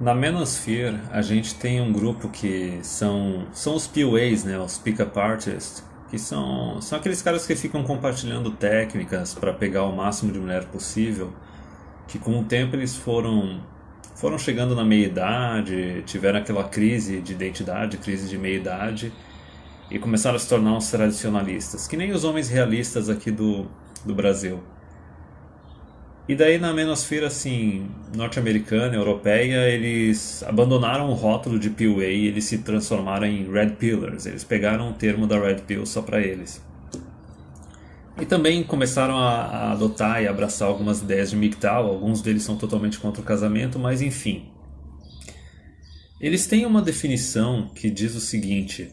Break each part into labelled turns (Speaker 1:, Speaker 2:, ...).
Speaker 1: Na Manosphere, a gente tem um grupo que são os PUAs, né, os Pickup Artists, que são aqueles caras que ficam compartilhando técnicas para pegar o máximo de mulher possível, que com o tempo eles foram chegando na meia-idade, tiveram aquela crise de identidade, crise de meia-idade, e começaram a se tornar uns tradicionalistas, que nem os homens realistas aqui do Brasil. E daí na menosfera assim, norte-americana, europeia, eles abandonaram o rótulo de PUA e eles se transformaram em Red Pillars. Eles pegaram o termo da Red Pill só para eles. E também começaram a adotar e abraçar algumas ideias de MGTOW. Alguns deles são totalmente contra o casamento, mas enfim. Eles têm uma definição que diz o seguinte: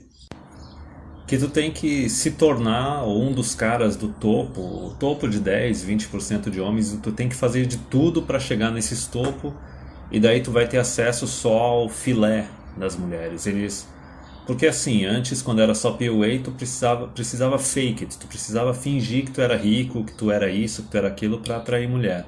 Speaker 1: que tu tem que se tornar um dos caras do topo, o topo de 10, 20% de homens, tu tem que fazer de tudo para chegar nesse topo, e daí tu vai ter acesso só ao filé das mulheres. Porque assim, antes quando era só PUA, tu precisava fake it, tu precisava fingir que tu era rico, que tu era isso, que tu era aquilo para atrair mulher.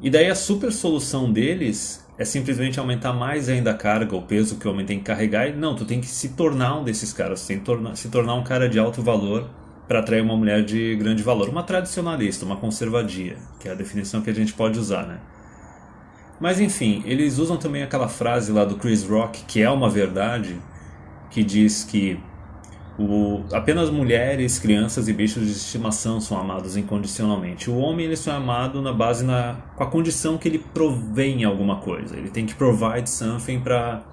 Speaker 1: E daí a super solução deles é simplesmente aumentar mais ainda a carga, o peso que o homem tem que carregar. E não, tu tem que se tornar um desses caras, tu tem que se tornar um cara de alto valor para atrair uma mulher de grande valor. Uma tradicionalista, uma conservadia, que é a definição que a gente pode usar, né? Mas enfim, eles usam também aquela frase lá do Chris Rock, que é uma verdade, que diz que apenas mulheres, crianças e bichos de estimação são amados incondicionalmente. O homem ele só é amado com a condição que ele provém alguma coisa. Ele tem que provide something para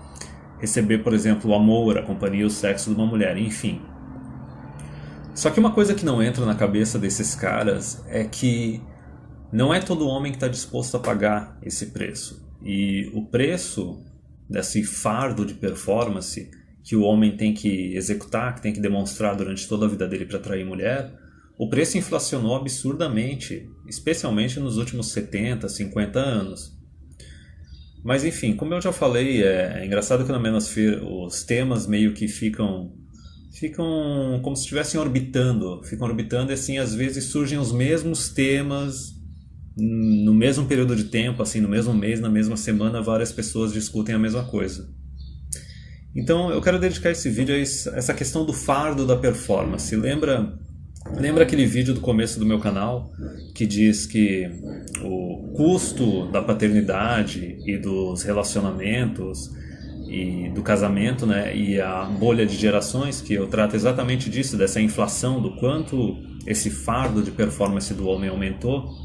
Speaker 1: receber, por exemplo, o amor, a companhia, o sexo de uma mulher, enfim. Só que uma coisa que não entra na cabeça desses caras é que não é todo homem que está disposto a pagar esse preço. E o preço desse fardo de performance que o homem tem que executar, que tem que demonstrar durante toda a vida dele para atrair mulher, o preço inflacionou absurdamente, especialmente nos últimos 70, 50 anos. Mas enfim, como eu já falei, é engraçado que na Manosphere os temas meio que ficam como se estivessem orbitando, ficam orbitando e assim às vezes surgem os mesmos temas no mesmo período de tempo, assim, no mesmo mês, na mesma semana, várias pessoas discutem a mesma coisa. Então eu quero dedicar esse vídeo a essa questão do fardo da performance. Lembra aquele vídeo do começo do meu canal que diz que o custo da paternidade e dos relacionamentos e do casamento, né, e a bolha de gerações, que eu trato exatamente disso, dessa inflação, do quanto esse fardo de performance do homem aumentou.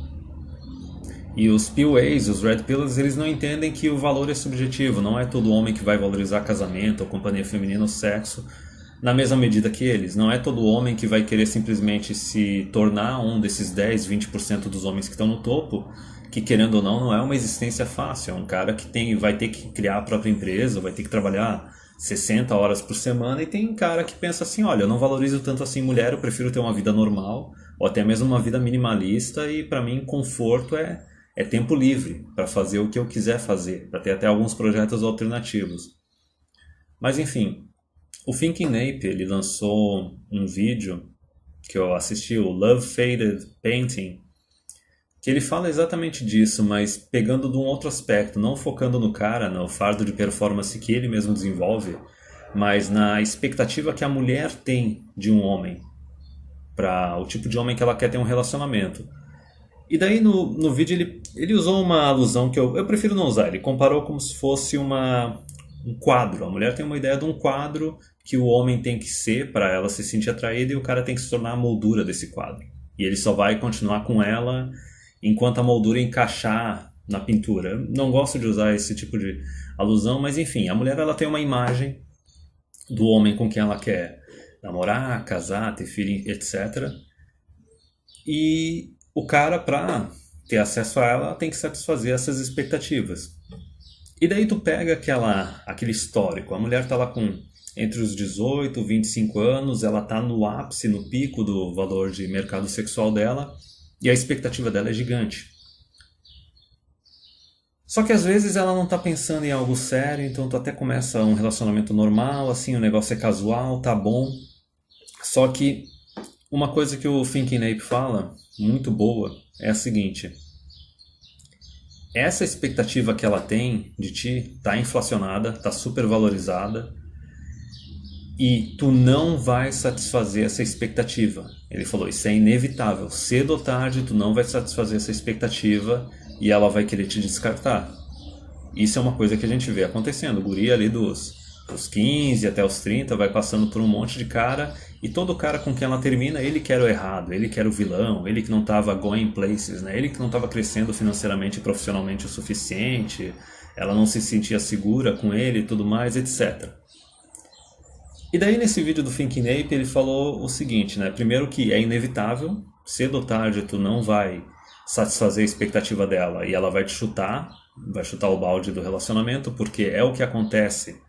Speaker 1: E os PUAs, os Red Pillars, eles não entendem que o valor é subjetivo. Não é todo homem que vai valorizar casamento ou companhia feminina ou sexo na mesma medida que eles. Não é todo homem que vai querer simplesmente se tornar um desses 10, 20% dos homens que estão no topo, que querendo ou não é uma existência fácil. É um cara que vai ter que criar a própria empresa, vai ter que trabalhar 60 horas por semana, e tem cara que pensa assim, olha, eu não valorizo tanto assim mulher, eu prefiro ter uma vida normal, ou até mesmo uma vida minimalista, e para mim conforto é tempo livre para fazer o que eu quiser fazer, para ter até alguns projetos alternativos. Mas enfim, o Thinking Ape ele lançou um vídeo que eu assisti, o Love Faded Painting, que ele fala exatamente disso, mas pegando de um outro aspecto, não focando no cara, no fardo de performance que ele mesmo desenvolve, mas na expectativa que a mulher tem de um homem, para o tipo de homem que ela quer ter um relacionamento. E daí no vídeo ele usou uma alusão que eu prefiro não usar. Ele comparou como se fosse um quadro. A mulher tem uma ideia de um quadro que o homem tem que ser para ela se sentir atraída, e o cara tem que se tornar a moldura desse quadro. E ele só vai continuar com ela enquanto a moldura encaixar na pintura. Eu não gosto de usar esse tipo de alusão, mas enfim, a mulher ela tem uma imagem do homem com quem ela quer namorar, casar, ter filho, etc. E o cara, para ter acesso a ela, tem que satisfazer essas expectativas. E daí tu pega aquele histórico. A mulher tá lá com entre os 18 e 25 anos, ela tá no ápice, no pico do valor de mercado sexual dela, e a expectativa dela é gigante. Só que às vezes ela não tá pensando em algo sério, então tu até começa um relacionamento normal, assim, o negócio é casual, tá bom. Só que uma coisa que o Thinking Ape fala, muito boa, é a seguinte: essa expectativa que ela tem de ti está inflacionada, está supervalorizada e tu não vai satisfazer essa expectativa. Ele falou, isso é inevitável, cedo ou tarde tu não vai satisfazer essa expectativa e ela vai querer te descartar. Isso é uma coisa que a gente vê acontecendo. O guri ali dos 15 até os 30 vai passando por um monte de cara e todo cara com quem ela termina, ele quer o errado, ele quer o vilão, ele que não estava going places, né? Ele que não estava crescendo financeiramente e profissionalmente o suficiente, ela não se sentia segura com ele e tudo mais, etc. E daí nesse vídeo do Thinking Ape ele falou o seguinte, né? Primeiro que é inevitável, cedo ou tarde tu não vai satisfazer a expectativa dela e ela vai te chutar, vai chutar o balde do relacionamento, porque é o que acontece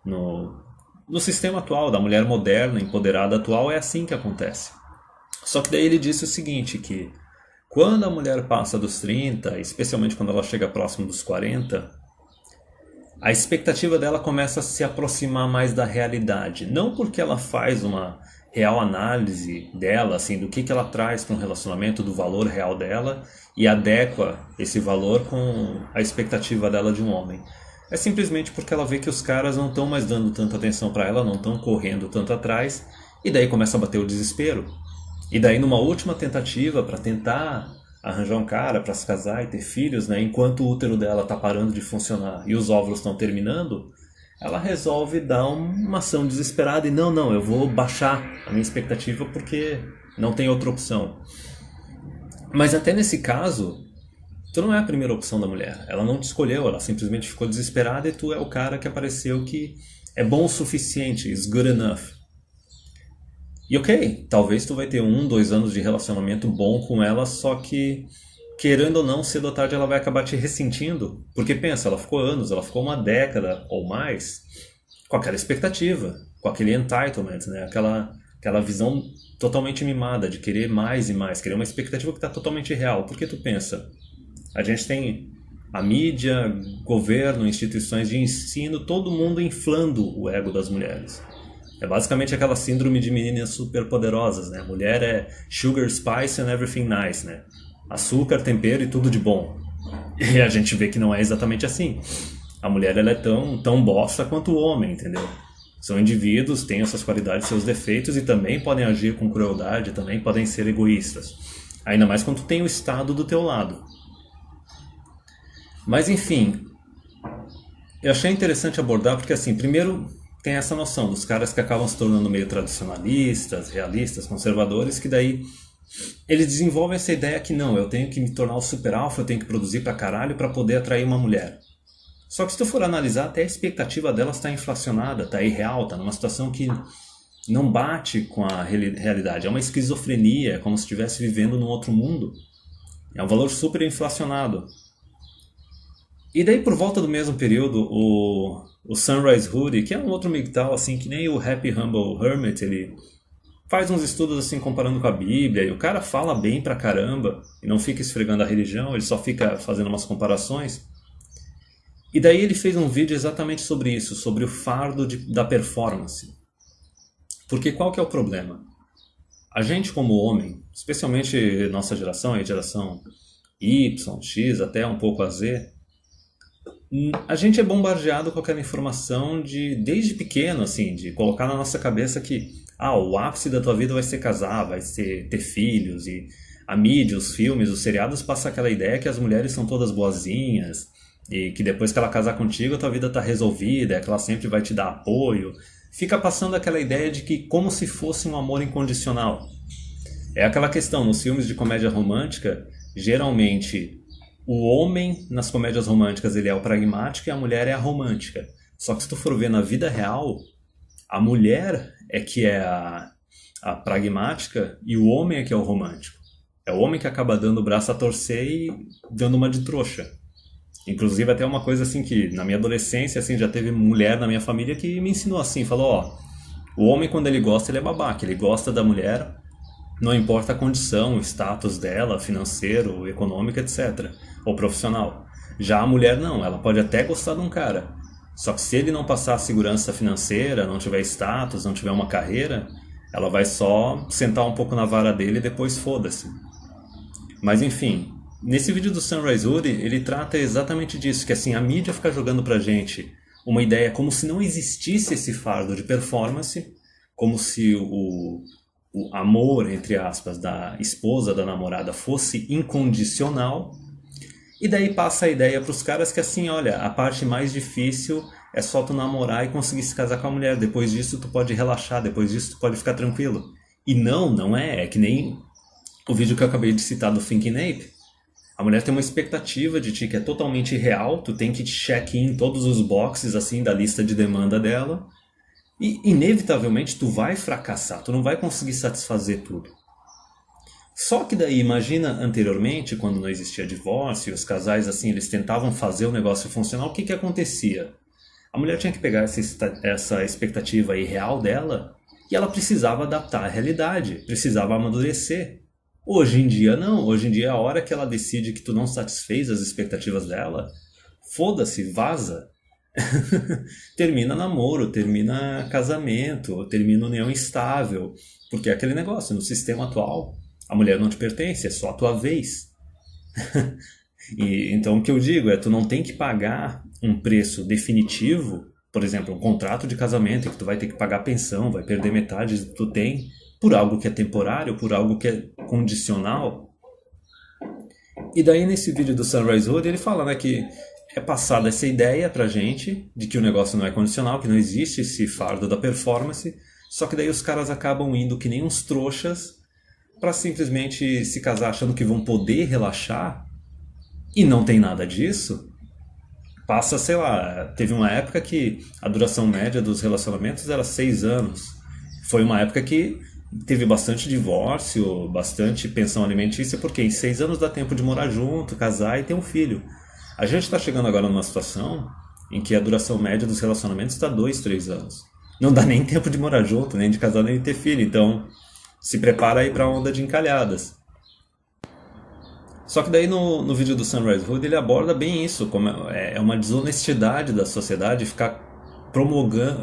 Speaker 1: no sistema atual, da mulher moderna, empoderada atual, é assim que acontece. Só que daí ele disse o seguinte, que quando a mulher passa dos 30, especialmente quando ela chega próximo dos 40, a expectativa dela começa a se aproximar mais da realidade. Não porque ela faz uma real análise dela, assim, do que ela traz para um relacionamento, do valor real dela, e adequa esse valor com a expectativa dela de um homem. É simplesmente porque ela vê que os caras não estão mais dando tanta atenção para ela, não estão correndo tanto atrás, e daí começa a bater o desespero. E daí numa última tentativa para tentar arranjar um cara para se casar e ter filhos, né, enquanto o útero dela está parando de funcionar e os óvulos estão terminando, ela resolve dar uma ação desesperada e não, eu vou baixar a minha expectativa porque não tem outra opção. Mas até nesse caso, tu não é a primeira opção da mulher. Ela não te escolheu, ela simplesmente ficou desesperada e tu é o cara que apareceu que é bom o suficiente, is good enough. E ok, talvez tu vai ter 1, 2 anos de relacionamento bom com ela, só que, querendo ou não, cedo ou tarde ela vai acabar te ressentindo. Porque pensa, ela ficou anos, ela ficou uma década ou mais com aquela expectativa, com aquele entitlement, né? Aquela visão totalmente mimada de querer mais e mais, querer uma expectativa que está totalmente real. Porque tu pensa, a gente tem a mídia, governo, instituições de ensino, todo mundo inflando o ego das mulheres. É basicamente aquela síndrome de meninas superpoderosas, né? A mulher é sugar, spice and everything nice, né? Açúcar, tempero e tudo de bom. E a gente vê que não é exatamente assim. A mulher ela é tão bosta quanto o homem, entendeu? São indivíduos, têm as suas qualidades, seus defeitos e também podem agir com crueldade, também podem ser egoístas. Ainda mais quando tu tem o Estado do teu lado. Mas enfim, eu achei interessante abordar porque assim, primeiro tem essa noção dos caras que acabam se tornando meio tradicionalistas, realistas, conservadores, que daí eles desenvolvem essa ideia que não, eu tenho que me tornar o super alfa, eu tenho que produzir pra caralho pra poder atrair uma mulher. Só que se tu for analisar, até a expectativa delas está inflacionada, está irreal, está numa situação que não bate com a realidade. É uma esquizofrenia, é como se estivesse vivendo num outro mundo. É um valor super inflacionado. E daí por volta do mesmo período, o Sunrise Hoodie, que é um outro MGTOW, assim, que nem o Happy Humble Hermit, ele faz uns estudos assim comparando com a Bíblia, e o cara fala bem pra caramba, e não fica esfregando a religião, ele só fica fazendo umas comparações. E daí ele fez um vídeo exatamente sobre isso, sobre o fardo da performance. Porque qual que é o problema? A gente como homem, especialmente nossa geração, a geração Y, X, até um pouco a Z, a gente é bombardeado com aquela informação desde pequeno, assim, de colocar na nossa cabeça que o ápice da tua vida vai ser casar, vai ser ter filhos, e a mídia, os filmes, os seriados passam aquela ideia que as mulheres são todas boazinhas, e que depois que ela casar contigo a tua vida está resolvida, é que ela sempre vai te dar apoio. Fica passando aquela ideia de que como se fosse um amor incondicional. É aquela questão, nos filmes de comédia romântica, geralmente o homem nas comédias românticas ele é o pragmático e a mulher é a romântica. Só que se tu for ver na vida real, a mulher é que é a pragmática e o homem é que é o romântico. É o homem que acaba dando o braço a torcer e dando uma de trouxa. Inclusive até uma coisa assim que na minha adolescência assim, já teve mulher na minha família que me ensinou assim, falou, o homem quando ele gosta ele é babaca, ele gosta da mulher, não importa a condição, o status dela, financeiro, econômico, etc. Ou profissional. Já a mulher não, ela pode até gostar de um cara, só que se ele não passar segurança financeira, não tiver status, não tiver uma carreira, ela vai só sentar um pouco na vara dele e depois foda-se. Mas enfim, Nesse vídeo do Sunrise Hood, ele trata exatamente disso, que assim, a mídia fica jogando pra gente uma ideia como se não existisse esse fardo de performance, como se o amor, entre aspas, da esposa, da namorada fosse incondicional, e daí passa a ideia pros caras que assim, olha, a parte mais difícil é só tu namorar e conseguir se casar com a mulher, depois disso tu pode relaxar, depois disso tu pode ficar tranquilo. E não é que nem o vídeo que eu acabei de citar do Thinking Ape. A mulher tem uma expectativa de ti que é totalmente real, tu tem que check in todos os boxes assim da lista de demanda dela, e inevitavelmente tu vai fracassar, tu não vai conseguir satisfazer tudo. Só que daí imagina anteriormente, quando não existia divórcio, os casais assim, eles tentavam fazer o negócio funcionar, o que que acontecia? A mulher tinha que pegar essa expectativa aí real dela e ela precisava adaptar à realidade, precisava amadurecer. Hoje em dia não, hoje em dia a hora que ela decide que tu não satisfez as expectativas dela, foda-se, vaza. Termina namoro, termina casamento, termina união estável, porque é aquele negócio, no sistema atual, a mulher não te pertence, é só a tua vez. E, então o que eu digo é, tu não tem que pagar um preço definitivo, por exemplo, um contrato de casamento em que tu vai ter que pagar pensão, vai perder metade do que tu tem, por algo que é temporário, por algo que é condicional. E daí nesse vídeo do Sunrise Hood ele fala, né, que é passada essa ideia pra gente de que o negócio não é condicional, que não existe esse fardo da performance, só que daí os caras acabam indo que nem uns trouxas pra simplesmente se casar achando que vão poder relaxar, e não tem nada disso. Passa, sei lá, teve uma época que a duração média dos relacionamentos era 6 anos. Foi uma época que teve bastante divórcio, bastante pensão alimentícia, porque em 6 anos dá tempo de morar junto, casar e ter um filho. A gente está chegando agora numa situação em que a duração média dos relacionamentos está 2, 3 anos. Não dá nem tempo de morar junto, nem de casar, nem de ter filho. Então, se prepara aí para a onda de encalhadas. Só que daí no vídeo do Sunrise Hood ele aborda bem isso, como é uma desonestidade da sociedade ficar promulgando,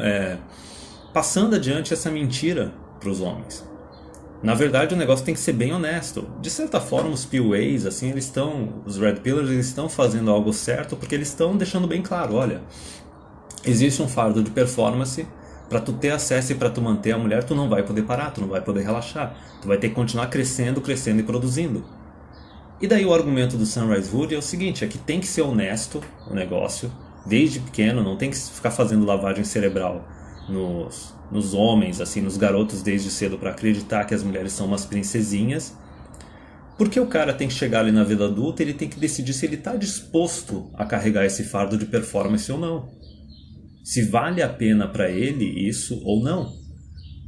Speaker 1: passando adiante essa mentira para os homens. Na verdade o negócio tem que ser bem honesto. De certa forma os PUAs, assim, os Red Pillars, eles estão fazendo algo certo porque eles estão deixando bem claro, olha, existe um fardo de performance, para tu ter acesso e para tu manter a mulher, tu não vai poder parar, tu não vai poder relaxar, tu vai ter que continuar crescendo, crescendo e produzindo. E daí o argumento do Sunrise Hood é o seguinte, é que tem que ser honesto o negócio, desde pequeno, não tem que ficar fazendo lavagem cerebral nos homens, assim, nos garotos desde cedo para acreditar que as mulheres são umas princesinhas, porque o cara tem que chegar ali na vida adulta e ele tem que decidir se ele está disposto a carregar esse fardo de performance ou não. Se vale a pena para ele isso ou não.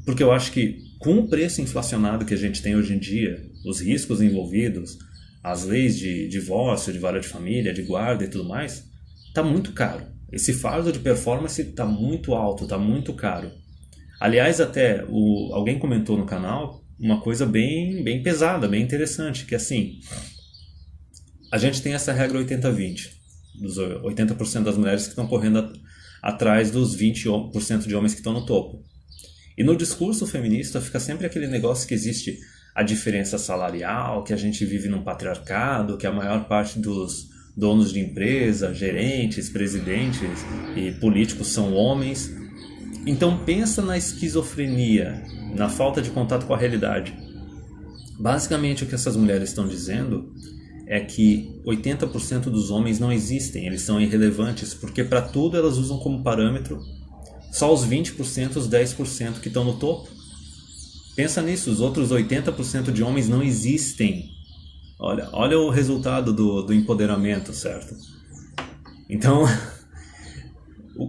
Speaker 1: Porque eu acho que com o preço inflacionado que a gente tem hoje em dia, os riscos envolvidos, as leis de divórcio, de vara de família, de guarda e tudo mais, tá muito caro. Esse fardo de performance tá muito alto, tá muito caro. Aliás, até alguém comentou no canal uma coisa bem pesada, bem interessante, que assim, a gente tem essa regra 80-20, dos 80% das mulheres que estão correndo atrás dos 20% de homens que estão no topo. E no discurso feminista fica sempre aquele negócio que existe a diferença salarial, que a gente vive num patriarcado, que a maior parte dos donos de empresa, gerentes, presidentes e políticos são homens. Então pensa na esquizofrenia, na falta de contato com a realidade. Basicamente o que essas mulheres estão dizendo é que 80% dos homens não existem, eles são irrelevantes, porque para tudo elas usam como parâmetro só os 20%, os 10% que estão no topo. Pensa nisso, os outros 80% de homens não existem. Olha o resultado do empoderamento, certo? Então,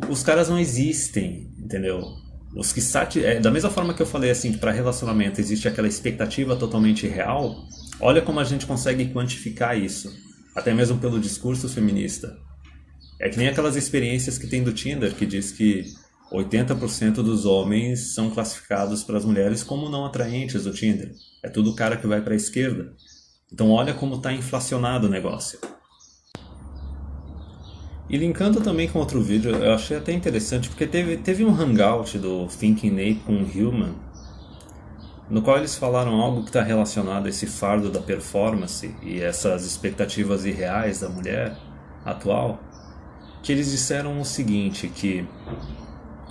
Speaker 1: os caras não existem, entendeu? Os que da mesma forma que eu falei assim, que para relacionamento existe aquela expectativa totalmente real, olha como a gente consegue quantificar isso, até mesmo pelo discurso feminista. É que nem aquelas experiências que tem do Tinder, que diz que 80% dos homens são classificados para as mulheres como não atraentes do Tinder. É tudo cara que vai para a esquerda. Então olha como está inflacionado o negócio. E linkando também com outro vídeo, eu achei até interessante, porque teve um hangout do Thinking Ape com o Human, no qual eles falaram algo que está relacionado a esse fardo da performance e essas expectativas irreais da mulher atual, que eles disseram o seguinte, que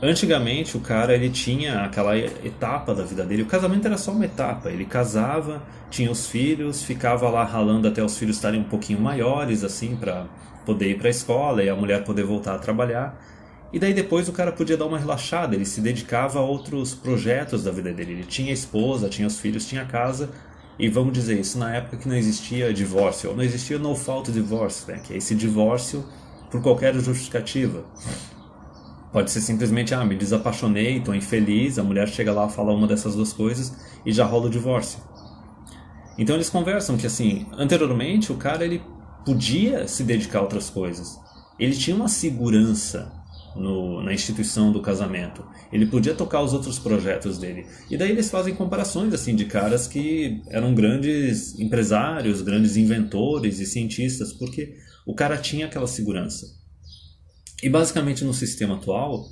Speaker 1: antigamente o cara ele tinha aquela etapa da vida dele, o casamento era só uma etapa, ele casava, tinha os filhos, ficava lá ralando até os filhos estarem um pouquinho maiores assim para poder ir para a escola e a mulher poder voltar a trabalhar. E daí depois o cara podia dar uma relaxada, ele se dedicava a outros projetos da vida dele. Ele tinha esposa, tinha os filhos, tinha casa. E vamos dizer isso na época que não existia divórcio, ou não existia no fault divorce, né? Que é esse divórcio por qualquer justificativa. Pode ser simplesmente, me desapaixonei, estou infeliz, a mulher chega lá, fala uma dessas duas coisas e já rola o divórcio. Então eles conversam que assim, anteriormente o cara ele podia se dedicar a outras coisas. Ele tinha uma segurança na instituição do casamento. Ele podia tocar os outros projetos dele. E daí eles fazem comparações assim de caras que eram grandes empresários, grandes inventores e cientistas, porque o cara tinha aquela segurança. E basicamente no sistema atual,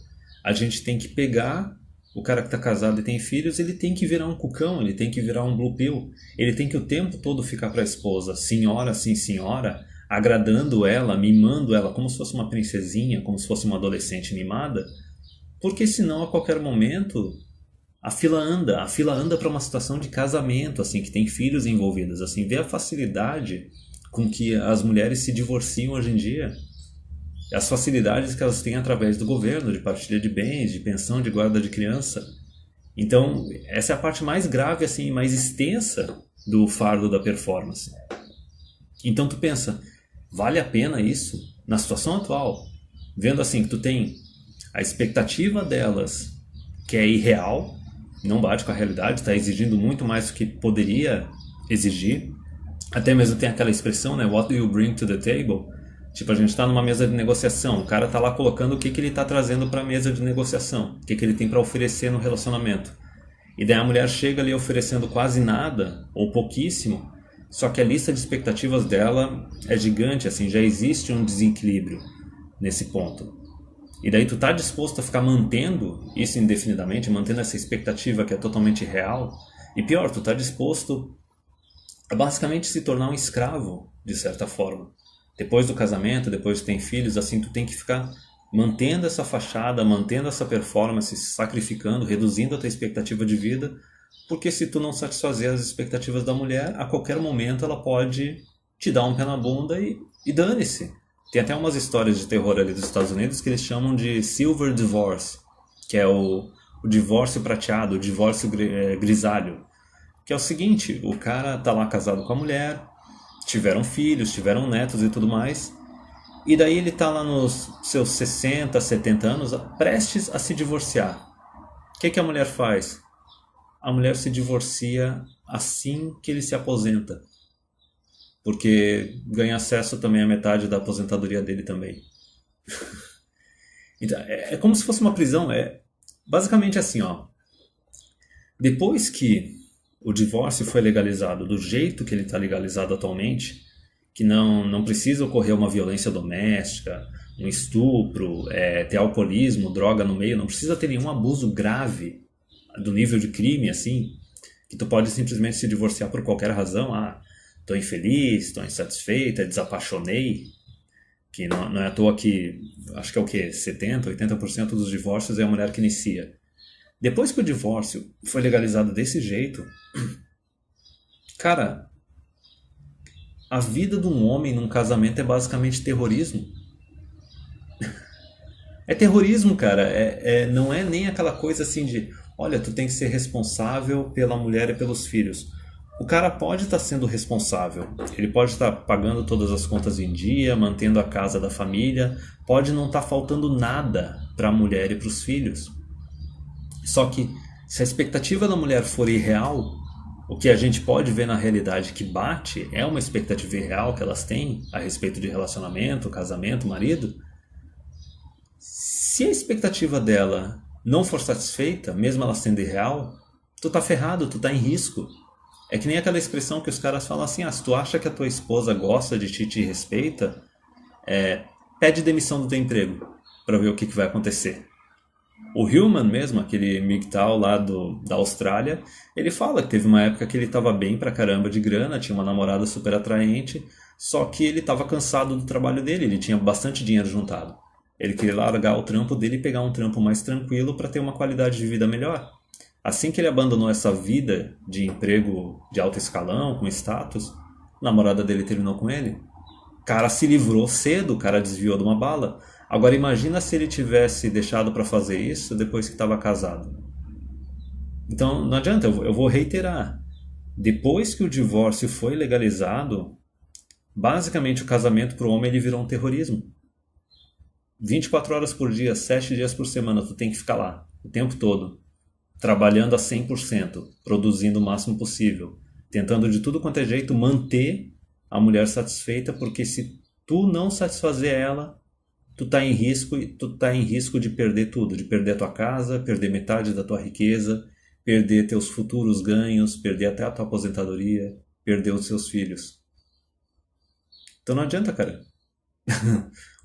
Speaker 1: a gente tem que pegar o cara que está casado e tem filhos, ele tem que virar um cucão, ele tem que virar um blue pill, ele tem que o tempo todo ficar para a esposa, senhora sim senhora, agradando ela, mimando ela como se fosse uma princesinha, como se fosse uma adolescente mimada, porque senão a qualquer momento a fila anda para uma situação de casamento, assim, que tem filhos envolvidos, assim, vê a facilidade com que as mulheres se divorciam hoje em dia, as facilidades que elas têm através do governo, de partilha de bens, de pensão, de guarda de criança. Então, essa é a parte mais grave, assim, mais extensa do fardo da performance. Então tu pensa, vale a pena isso na situação atual? Vendo assim que tu tem a expectativa delas que é irreal, não bate com a realidade, está exigindo muito mais do que poderia exigir. Até mesmo tem aquela expressão, né? What do you bring to the table? Tipo, a gente está numa mesa de negociação, o cara está lá colocando o que ele está trazendo para a mesa de negociação, o que ele tem para oferecer no relacionamento. E daí a mulher chega ali oferecendo quase nada, ou pouquíssimo, só que a lista de expectativas dela é gigante, assim, já existe um desequilíbrio nesse ponto. E daí tu tá disposto a ficar mantendo isso indefinidamente, mantendo essa expectativa que é totalmente real, e pior, tu tá disposto a basicamente se tornar um escravo, de certa forma. Depois do casamento, depois que tem filhos, assim, tu tem que ficar mantendo essa fachada, mantendo essa performance, se sacrificando, reduzindo a tua expectativa de vida, porque se tu não satisfazer as expectativas da mulher, a qualquer momento ela pode te dar um pé na bunda e dane-se. Tem até umas histórias de terror ali dos Estados Unidos que eles chamam de Silver Divorce, que é o divórcio prateado, o divórcio grisalho. Que é o seguinte, o cara tá lá casado com a mulher, tiveram filhos, tiveram netos e tudo mais, e daí ele tá lá nos seus 60, 70 anos, prestes a se divorciar. O que a mulher faz? A mulher se divorcia assim que ele se aposenta, porque ganha acesso também à metade da aposentadoria dele também. Então, é como se fosse uma prisão, é basicamente assim, ó. Depois que o divórcio foi legalizado do jeito que ele está legalizado atualmente, que não precisa ocorrer uma violência doméstica, um estupro, ter alcoolismo, droga no meio, não precisa ter nenhum abuso grave do nível de crime, assim, que tu pode simplesmente se divorciar por qualquer razão. Tô infeliz, tô insatisfeita, desapaixonei, que não é à toa que, acho que é o quê? 70%, 80% dos divórcios é a mulher que inicia. Depois que o divórcio foi legalizado desse jeito, cara, a vida de um homem num casamento é basicamente terrorismo. É terrorismo, cara. Não é nem aquela coisa assim de, olha, tu tem que ser responsável pela mulher e pelos filhos. O cara pode estar sendo responsável. Ele pode estar pagando todas as contas em dia, mantendo a casa da família. Pode não estar faltando nada para a mulher e para os filhos. Só que se a expectativa da mulher for irreal, o que a gente pode ver na realidade que bate é uma expectativa irreal que elas têm a respeito de relacionamento, casamento, marido. Se a expectativa dela não for satisfeita, mesmo ela sendo irreal, tu tá ferrado, tu tá em risco. É que nem aquela expressão que os caras falam assim, se tu acha que a tua esposa gosta de ti e te respeita, pede demissão do teu emprego para ver o que vai acontecer. O Hillman mesmo, aquele MGTOW lá da Austrália, ele fala que teve uma época que ele estava bem pra caramba de grana, tinha uma namorada super atraente, só que ele estava cansado do trabalho dele, ele tinha bastante dinheiro juntado. Ele queria largar o trampo dele e pegar um trampo mais tranquilo para ter uma qualidade de vida melhor. Assim que ele abandonou essa vida de emprego de alto escalão, com status, a namorada dele terminou com ele. O cara se livrou cedo, o cara desviou de uma bala. Agora imagina se ele tivesse deixado para fazer isso depois que estava casado. Então não adianta, eu vou reiterar. Depois que o divórcio foi legalizado, basicamente o casamento para o homem ele virou um terrorismo. 24 horas por dia, 7 dias por semana, tu tem que ficar lá, o tempo todo, trabalhando a 100%, produzindo o máximo possível, tentando de tudo quanto é jeito manter a mulher satisfeita, porque se tu não satisfazer ela, tu tá em risco e tu tá em risco de perder tudo, de perder a tua casa, perder metade da tua riqueza, perder teus futuros ganhos, perder até a tua aposentadoria, perder os seus filhos. Então não adianta, cara.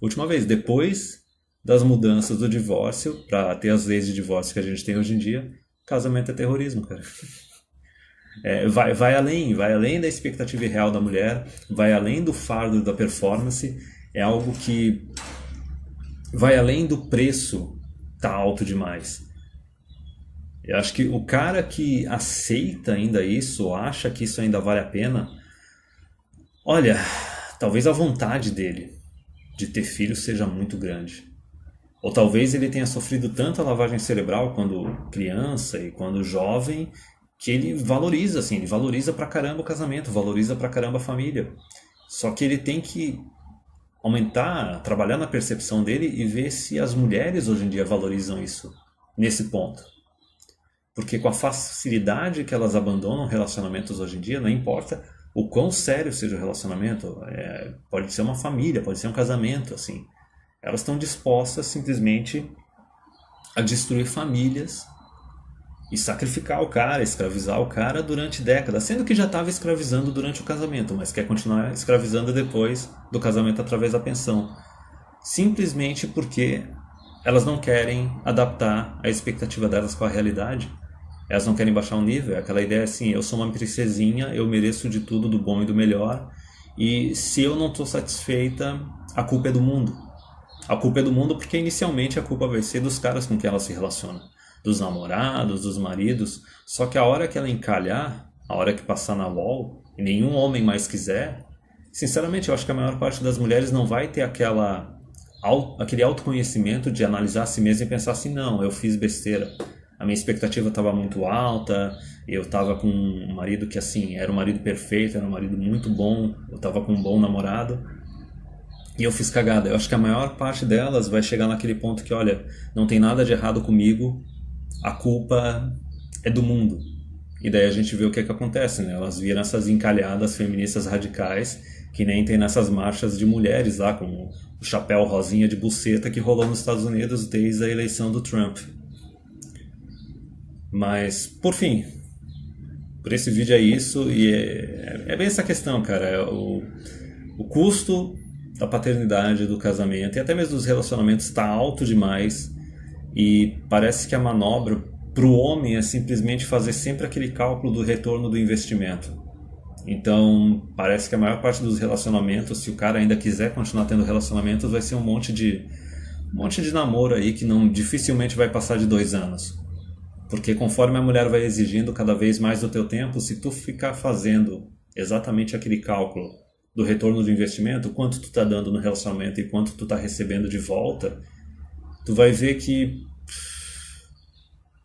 Speaker 1: Última vez, depois das mudanças do divórcio, para ter as leis de divórcio que a gente tem hoje em dia, casamento é terrorismo, cara. Vai além da expectativa real da mulher, vai além do fardo da performance, é algo que vai além do preço tá alto demais. Eu acho que o cara que aceita ainda isso, ou acha que isso ainda vale a pena, olha, talvez a vontade dele de ter filho seja muito grande. Ou talvez ele tenha sofrido tanta lavagem cerebral quando criança e quando jovem, que ele valoriza, assim, ele valoriza pra caramba o casamento, valoriza pra caramba a família. Só que ele tem que aumentar, trabalhar na percepção dele e ver se as mulheres hoje em dia valorizam isso nesse ponto. Porque com a facilidade que elas abandonam relacionamentos hoje em dia, não importa o quão sério seja o relacionamento, pode ser uma família, pode ser um casamento, assim. Elas estão dispostas simplesmente a destruir famílias e sacrificar o cara, escravizar o cara durante décadas, sendo que já estava escravizando durante o casamento, mas quer continuar escravizando depois do casamento através da pensão. Simplesmente porque elas não querem adaptar a expectativa delas com a realidade. Elas não querem baixar o nível. Aquela ideia assim, eu sou uma princesinha, eu mereço de tudo, do bom e do melhor. E se eu não estou satisfeita, a culpa é do mundo. A culpa é do mundo porque inicialmente a culpa vai ser dos caras com quem ela se relaciona. Dos namorados, dos maridos. Só que a hora que ela encalhar, a hora que passar na wall, e nenhum homem mais quiser, sinceramente eu acho que a maior parte das mulheres não vai ter aquele autoconhecimento de analisar a si mesma e pensar assim, não, eu fiz besteira. A minha expectativa estava muito alta, eu estava com um marido que assim, era um marido perfeito, era um marido muito bom, eu estava com um bom namorado e eu fiz cagada. Eu acho que a maior parte delas vai chegar naquele ponto que, olha, não tem nada de errado comigo, a culpa é do mundo. E daí a gente vê o que é que acontece, né? Elas viram essas encalhadas feministas radicais que nem tem nessas marchas de mulheres lá com o chapéu rosinha de buceta que rolou nos Estados Unidos desde a eleição do Trump. Mas, por fim, por esse vídeo é isso, e é bem essa questão, cara. O custo da paternidade, do casamento e até mesmo dos relacionamentos está alto demais, e parece que a manobra para o homem é simplesmente fazer sempre aquele cálculo do retorno do investimento. Então, parece que a maior parte dos relacionamentos, se o cara ainda quiser continuar tendo relacionamentos, vai ser um monte de namoro aí que não dificilmente vai passar de 2 anos. Porque conforme a mulher vai exigindo cada vez mais do teu tempo, se tu ficar fazendo exatamente aquele cálculo do retorno do investimento, quanto tu tá dando no relacionamento e quanto tu tá recebendo de volta, tu vai ver que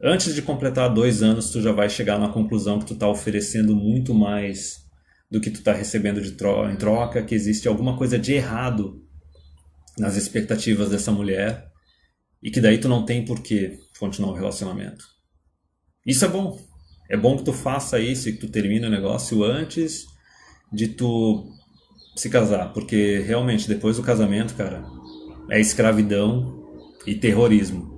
Speaker 1: antes de completar 2 anos tu já vai chegar na conclusão que tu tá oferecendo muito mais do que tu tá recebendo em troca, que existe alguma coisa de errado nas expectativas dessa mulher e que daí tu não tem por que continuar o relacionamento. Isso é bom. É bom que tu faça isso e que tu termine o negócio antes de tu se casar. Porque realmente depois do casamento, cara, é escravidão e terrorismo.